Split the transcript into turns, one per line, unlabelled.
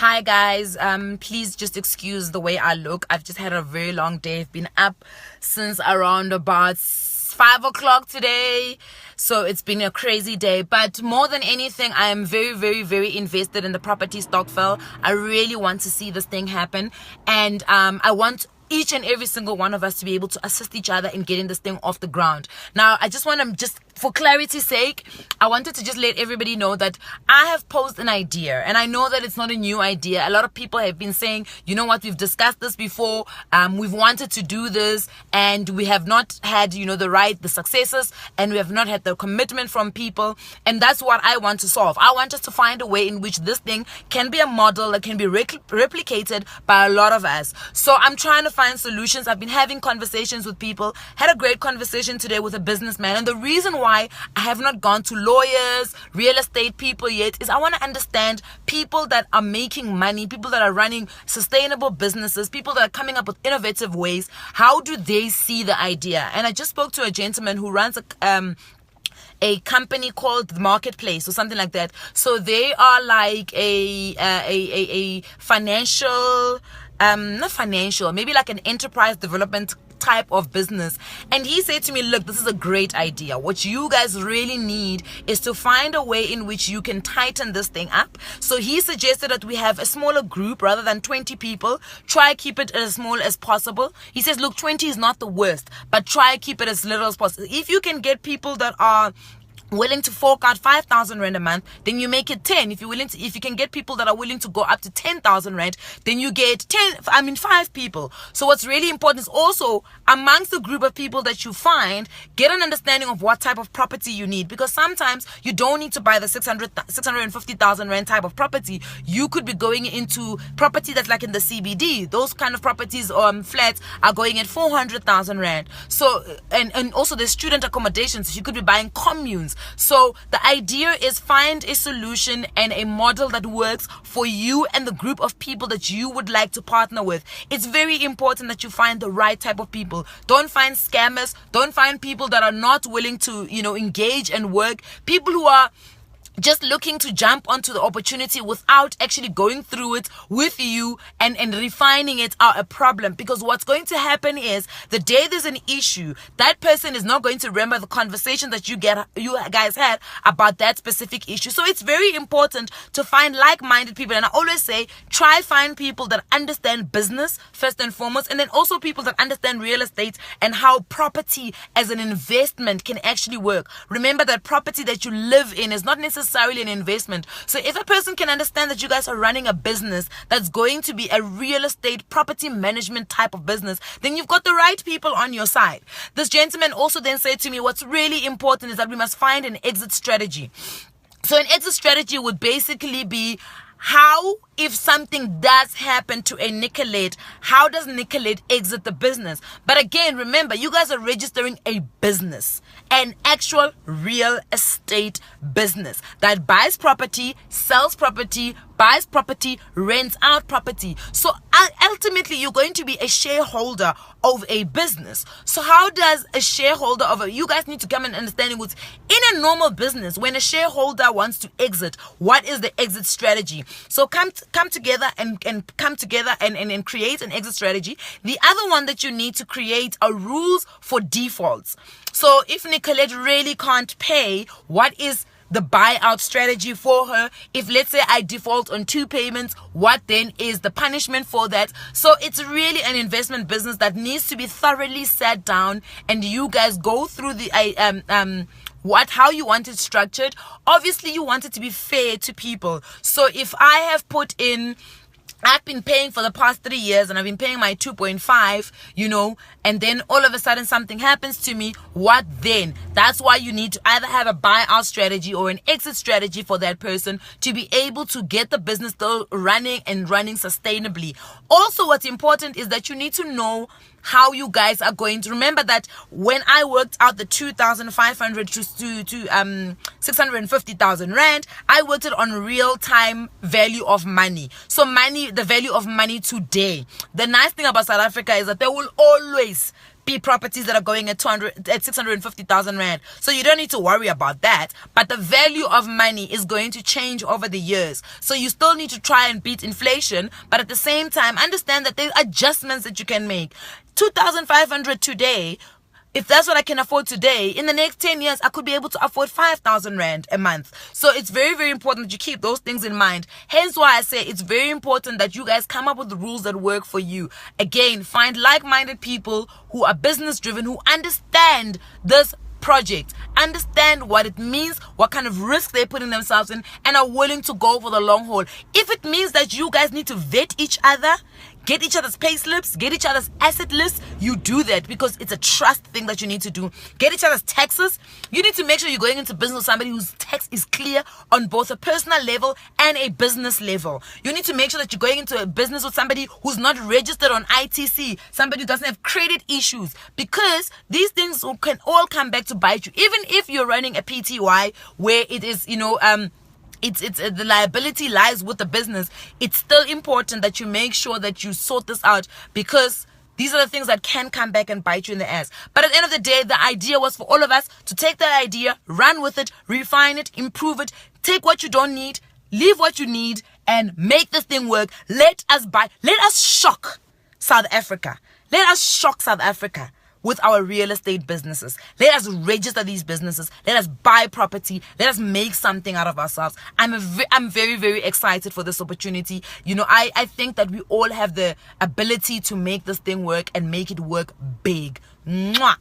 Hi guys, please just excuse the way I look. I've just had a very long day. I've been up since around about 5 o'clock today. So it's been a crazy day. But more than anything, I am very, very, very invested in the property Stokvel. I really want to see this thing happen. And I want each and every single one of us to be able to assist each other in getting this thing off the ground. Now, I just want to for clarity's sake, I wanted to just let everybody know that I have posed an idea, and I know that it's not a new idea. A lot of people have been saying, you know what, we've discussed this before, we've wanted to do this, and we have not had, the successes, and we have not had the commitment from people, and that's what I want to solve. I want us to find a way in which this thing can be a model that can be replicated by a lot of us. So I'm trying to find solutions. I've been having conversations with people, had a great conversation today with a businessman, and the reason why I have not gone to lawyers, real estate people yet is I want to understand people that are making money, people that are running sustainable businesses, people that are coming up with innovative ways. How do they see the idea? And I just spoke to a gentleman who runs a company called The Marketplace or something like that. So they are like a financial, not financial, maybe like an enterprise development type of business. And he said to me, look, this is a great idea. What you guys really need is to find a way in which you can tighten this thing up. So he suggested that we have a smaller group rather than 20 people. Try keep it as small as possible. He says, look, 20 is not the worst, but try keep it as little as possible. If you can get people that are willing to fork out 5,000 rand a month, then you make it 10. If you can get people that are willing to go up to 10,000 rand, then you get 5 people. So what's really important is also amongst the group of people that you find, get an understanding of what type of property you need, because sometimes you don't need to buy the 650,000 rand type of property. You could be going into property that's like in the CBD. Those kind of properties or flats are going at 400,000 rand. So and also the student accommodations, you could be buying communes. So the idea is find a solution and a model that works for you and the group of people that you would like to partner with. It's very important that you find the right type of people. Don't find scammers. Don't find people that are not willing to, engage and work. People who are just looking to jump onto the opportunity without actually going through it with you and refining it are a problem. Because what's going to happen is the day there's an issue, that person is not going to remember the conversation that you guys had about that specific issue. So it's very important to find like-minded people. And I always say, try find people that understand business first and foremost, and then also people that understand real estate and how property as an investment can actually work. Remember that property that you live in is not necessarily an investment. So if a person can understand that you guys are running a business that's going to be a real estate property management type of business, then you've got the right people on your side. This gentleman also then said to me, what's really important is that we must find an exit strategy. So an exit strategy would basically be, how, if something does happen to a Nicolette, how does Nicolette exit the business? But again, remember, you guys are registering a business, an actual real estate business that buys property, sells property, buys property, rents out property. So ultimately, you're going to be a shareholder of a business. So how does a shareholder you guys need to come and understanding what's in a normal business. When a shareholder wants to exit, what is the exit strategy? So come together and create an exit strategy. The other one that you need to create are rules for defaults. So if Nicolette really can't pay, what is the buyout strategy for her? If let's say I default on 2 payments, what then is the punishment for that? So it's really an investment business that needs to be thoroughly sat down, and you guys go through the how you want it structured. Obviously, you want it to be fair to people. So if I have I've been paying for the past 3 years and I've been paying my 2.5, and then all of a sudden something happens to me, what then? That's why you need to either have a buyout strategy or an exit strategy for that person to be able to get the business still running sustainably. Also, what's important is that you need to know how you guys are going to remember that when I worked out the 2,500 to 650,000 rand, I worked it on real time value of money. So the value of money today. The nice thing about South Africa is that there will always be properties that are going at 650,000 rand. So you don't need to worry about that. But the value of money is going to change over the years. So you still need to try and beat inflation, but at the same time, understand that there are adjustments that you can make. 2,500 today, if that's what I can afford today, in the next 10 years, I could be able to afford 5,000 rand a month. So it's very, very important that you keep those things in mind. Hence why I say it's very important that you guys come up with the rules that work for you. Again, find like-minded people who are business-driven, who understand this project, understand what it means, what kind of risk they're putting themselves in, and are willing to go for the long haul. If it means that you guys need to vet each other, get each other's pay slips, get each other's asset lists, you do that, because it's a trust thing that you need to do. Get each other's taxes. You need to make sure you're going into business with somebody whose tax is clear on both a personal level and a business level. You need to make sure that you're going into a business with somebody who's not registered on ITC, somebody who doesn't have credit issues, because these things can all come back to bite you. Even if you're running a PTY where it is, it's the liability lies with the business, it's still important that you make sure that you sort this out, because these are the things that can come back and bite you in the ass. But at the end of the day, the idea was for all of us to take that idea, run with it, refine it, improve it, take what you don't need, leave what you need, and make this thing work. Let us shock South Africa. Let us shock South Africa with our real estate businesses. Let us register these businesses. Let us buy property. Let us make something out of ourselves. I'm very, very excited for this opportunity. I think that we all have the ability to make this thing work and make it work big. Mwah!